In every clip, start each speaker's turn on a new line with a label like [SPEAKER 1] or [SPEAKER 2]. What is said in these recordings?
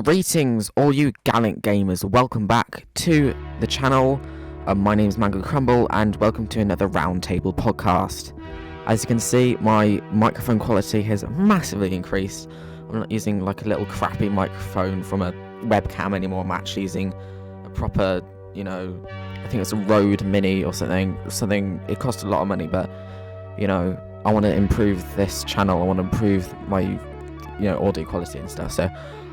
[SPEAKER 1] Greetings, all you gallant gamers. Welcome back to the channel. My name is Mango Crumble, and welcome to another Roundtable podcast. As you can see, my microphone quality has massively increased. I'm not using like a little crappy microphone from a webcam anymore. I'm actually using a proper, I think it's a Rode Mini or something. It cost a lot of money, but I want to improve this channel. I want to improve my, audio quality and stuff. So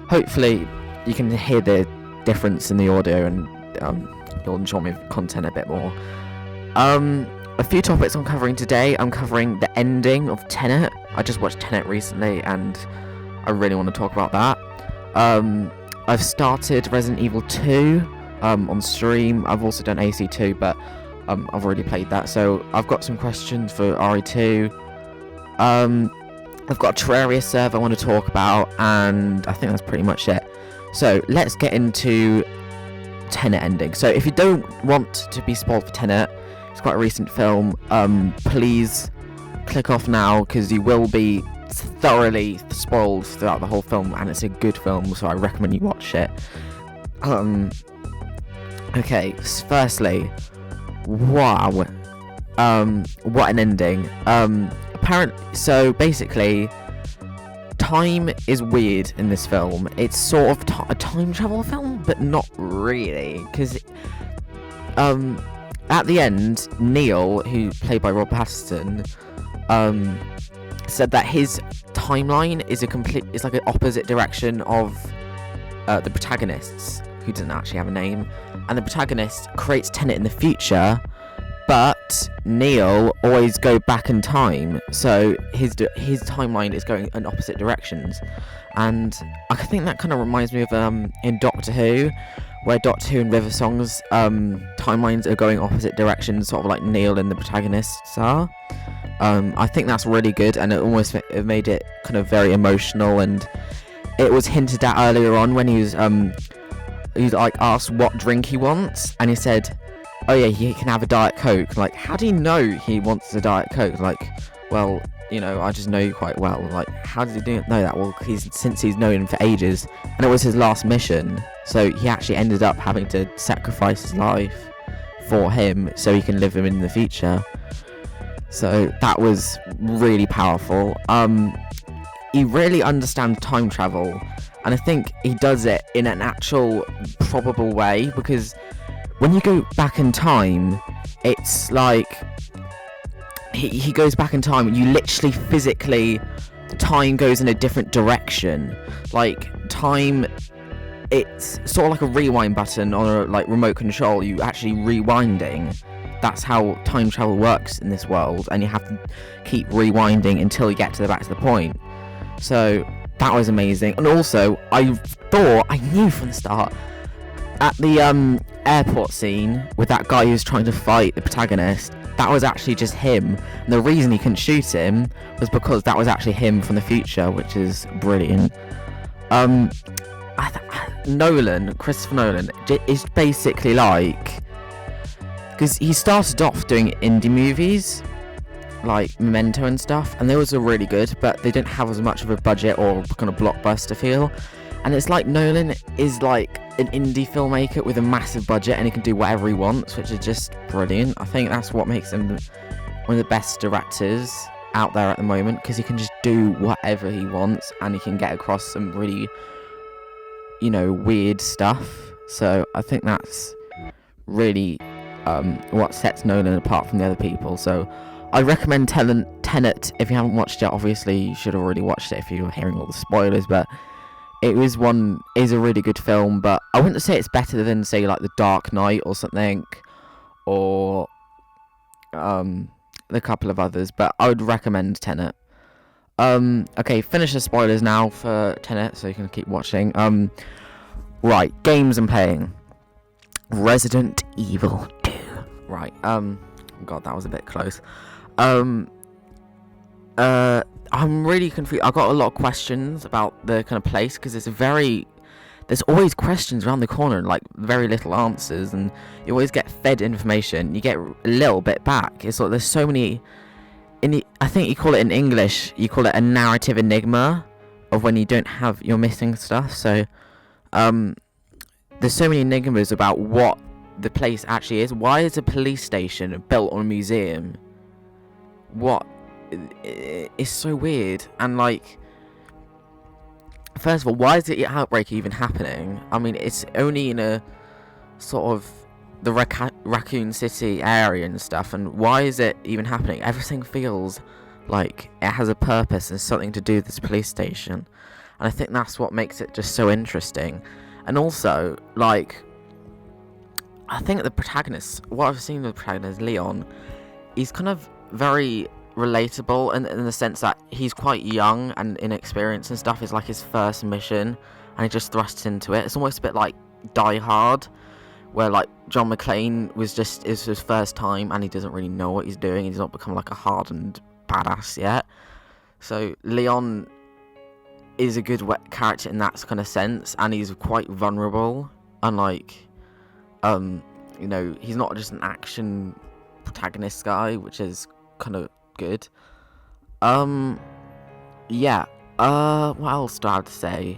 [SPEAKER 1] hopefully you can hear the difference in the audio, and you'll enjoy my content a bit more. A few topics I'm covering today. I'm covering the ending of TENET. I just watched TENET recently, and I really want to talk about that. I've started Resident Evil 2 on stream. I've also done AC2, but I've already played that, so I've got some questions for RE2. I've got a Terraria server I want to talk about, and I think that's pretty much it. So let's get into TENET ending. So if you don't want to be spoiled for TENET, it's quite a recent film, please click off now, because you will be thoroughly spoiled throughout the whole film, and it's a good film, so I recommend you watch it. Okay, firstly, wow, what an ending. So basically, time is weird in this film. It's sort of a time travel film, but not really, because at the end, Neil, who played by Rob Pattinson, said that his timeline is like an opposite direction of the protagonist's, who doesn't actually have a name, and the protagonist creates TENET in the future, but Neil always go back in time, so his timeline is going in opposite directions. And I think that kind of reminds me of in Doctor Who, where Doctor Who and River Song's timelines are going opposite directions, sort of like Neil and the protagonists are. I think that's really good, and it made it kind of very emotional, and it was hinted at earlier on when he was like asked what drink he wants, and he said, oh yeah, he can have a Diet Coke. Like, how do you know he wants a Diet Coke? Like, well, I just know you quite well. Like, how did he know that? Well, since he's known him for ages, and it was his last mission, so he actually ended up having to sacrifice his life for him so he can live him in the future. So that was really powerful. He really understands time travel, and I think he does it in an actual probable way, because when you go back in time, it's like he goes back in time and you literally physically, time goes in a different direction. Like, time, it's sort of like a rewind button on a remote control. You actually rewinding. That's how time travel works in this world, and you have to keep rewinding until you get back to the point. So that was amazing. And also, I knew from the start, at the airport scene with that guy who's trying to fight the protagonist, that was actually just him. And the reason he couldn't shoot him was because that was actually him from the future, which is brilliant. Christopher Nolan is basically like, because he started off doing indie movies like Memento and stuff, and those were really good, but they didn't have as much of a budget or kind of blockbuster feel. And it's like Nolan is like an indie filmmaker with a massive budget, and he can do whatever he wants, which is just brilliant. I think that's what makes him one of the best directors out there at the moment, because he can just do whatever he wants, and he can get across some really, weird stuff. So I think that's really what sets Nolan apart from the other people. So I recommend TENET. If you haven't watched it, obviously you should have already watched it if you're hearing all the spoilers, but it is a really good film. But I wouldn't say it's better than, say, like The Dark Knight or something, or a couple of others, but I would recommend TENET. Okay, finish the spoilers now for TENET, so you can keep watching. Right, games I'm playing. Resident Evil 2. Right, God, that was a bit close. I'm really confused. I got a lot of questions about the kind of place, because there's always questions around the corner and very little answers, and you always get fed information. You get a little bit back. It's like there's so many. I think you call it in English, you call it a narrative enigma, of when you're missing stuff. So there's so many enigmas about what the place actually is. Why is a police station built on a museum? What? It's so weird. And like, first of all, why is the outbreak even happening? I mean, it's only in a sort of the Raccoon City area and stuff, and why is it even happening? Everything feels like it has a purpose and something to do with this police station, and I think that's what makes it just so interesting. And also, like, I think the protagonist, what I've seen with the protagonist, Leon, he's kind of very relatable in the sense that he's quite young and inexperienced and stuff. It's like his first mission, and he just thrusts into it. It's almost a bit like Die Hard, where like John McClane it's his first time and he doesn't really know what he's doing. He's not become like a hardened badass yet. So Leon is a good character in that kind of sense, and he's quite vulnerable, and like, he's not just an action protagonist guy, which is kind of good. What else do I have to say?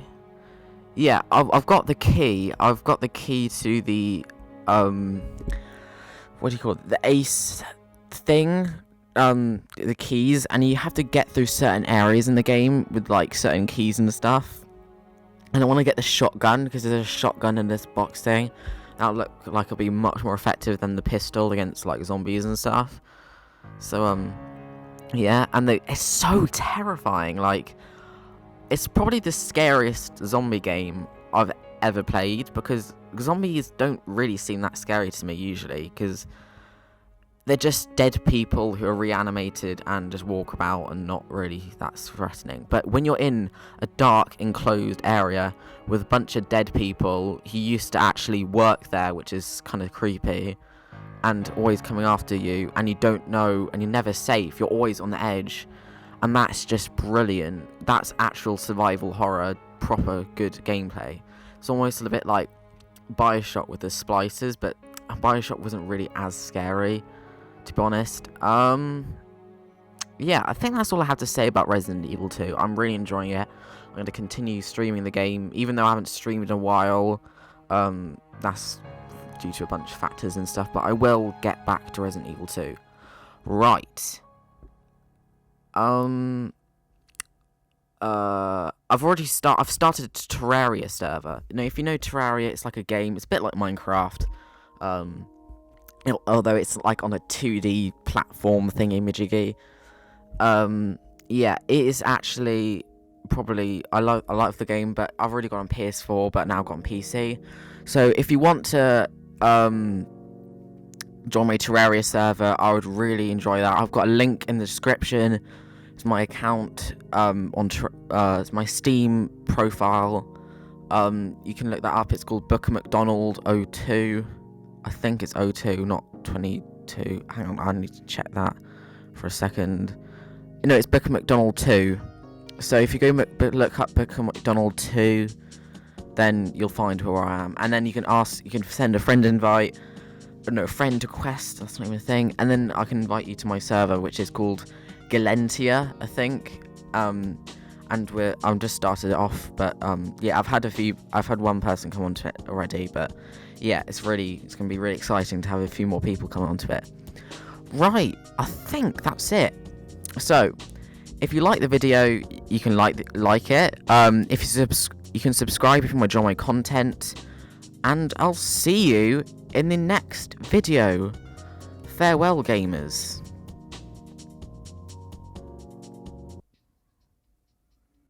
[SPEAKER 1] Yeah, I've got the key. I've got the key to the, what do you call it? The ace thing. The keys, and you have to get through certain areas in the game with like certain keys and stuff. And I want to get the shotgun, because there's a shotgun in this box thing. That'll look like it'll be much more effective than the pistol against like zombies and stuff. So, yeah, and it's so terrifying. Like, it's probably the scariest zombie game I've ever played, because zombies don't really seem that scary to me usually, because they're just dead people who are reanimated and just walk about and not really that threatening. But when you're in a dark, enclosed area with a bunch of dead people who used to actually work there, which is kind of creepy, and always coming after you, and you don't know, and you're never safe, you're always on the edge, and that's just brilliant. That's actual survival horror, proper good gameplay. It's almost a bit like Bioshock with the splicers, but Bioshock wasn't really as scary, to be honest. Yeah, I think that's all I have to say about Resident Evil 2. I'm really enjoying it. I'm going to continue streaming the game, even though I haven't streamed in a while. That's due to a bunch of factors and stuff, but I will get back to Resident Evil 2. Right. I've started a Terraria server. If you know Terraria, it's like a game. It's a bit like Minecraft. Although it's like on a 2D platform thingy-majiggy. Yeah, it is actually probably, I like the game, but I've already got on PS4, but now I've got on PC. So if you want to join my Terraria server, I would really enjoy that. I've got a link in the description to my account, it's my Steam profile. You can look that up. It's called Booker McDonald 02. I think it's 02, not 22. Hang on, I need to check that for a second. It's Booker McDonald 2. So if you go look up Booker McDonald 2, then you'll find who I am. And then you can send a friend invite, a friend request, that's not even a thing. And then I can invite you to my server, which is called Galentia, I think. And I'm just started it off, but yeah, I've had one person come onto it already, but yeah, it's gonna be really exciting to have a few more people come onto it. Right, I think that's it. So, if you like the video, you can like it. If you can subscribe if you want to join my content, and I'll see you in the next video. Farewell, gamers.